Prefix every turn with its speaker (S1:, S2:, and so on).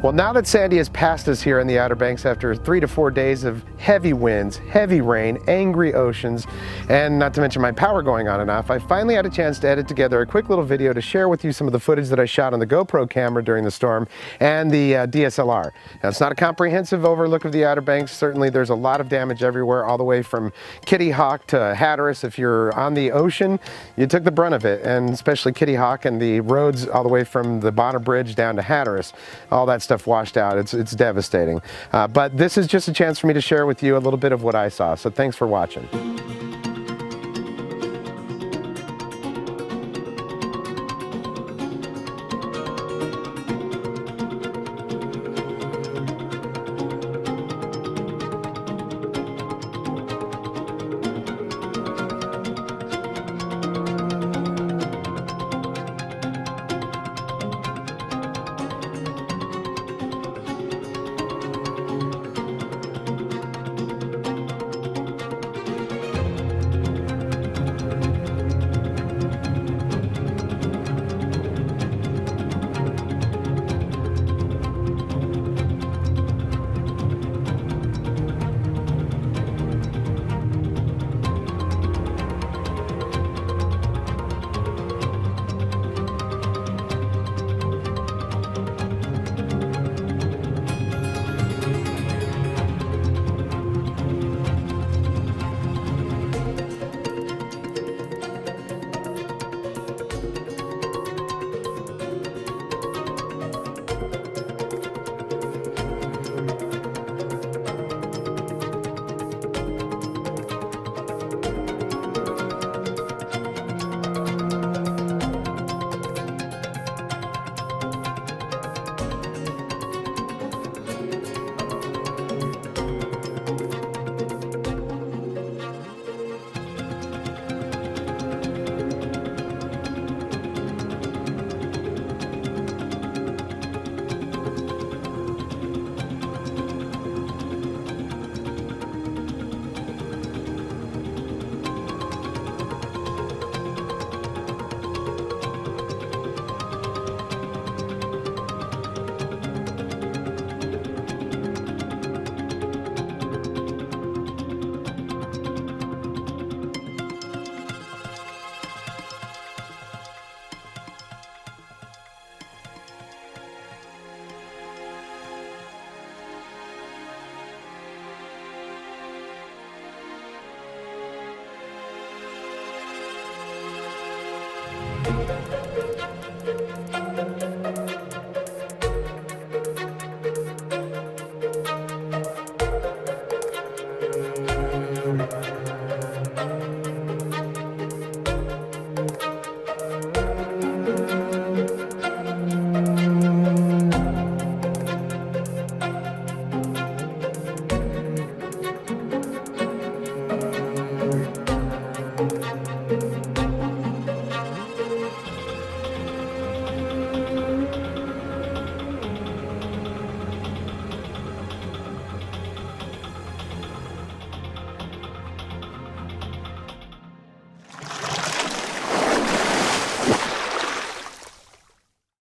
S1: Well, now that Sandy has passed us here in the Outer Banks after 3 to 4 days of heavy winds, heavy rain, angry oceans, and not to mention my power going on and off, I finally had a chance to edit together a quick little video to share with you some of the footage that I shot on the GoPro camera during the storm and the DSLR. Now, it's not a comprehensive overlook of the Outer Banks. Certainly there's a lot of damage everywhere, all the way from Kitty Hawk to Hatteras. If you're on the ocean, you took the brunt of it, and especially Kitty Hawk and the roads all the way from the Bonner Bridge down to Hatteras. All that stuff washed out. It's devastating. But this is just a chance for me to share with you a little bit of what I saw. So thanks for watching.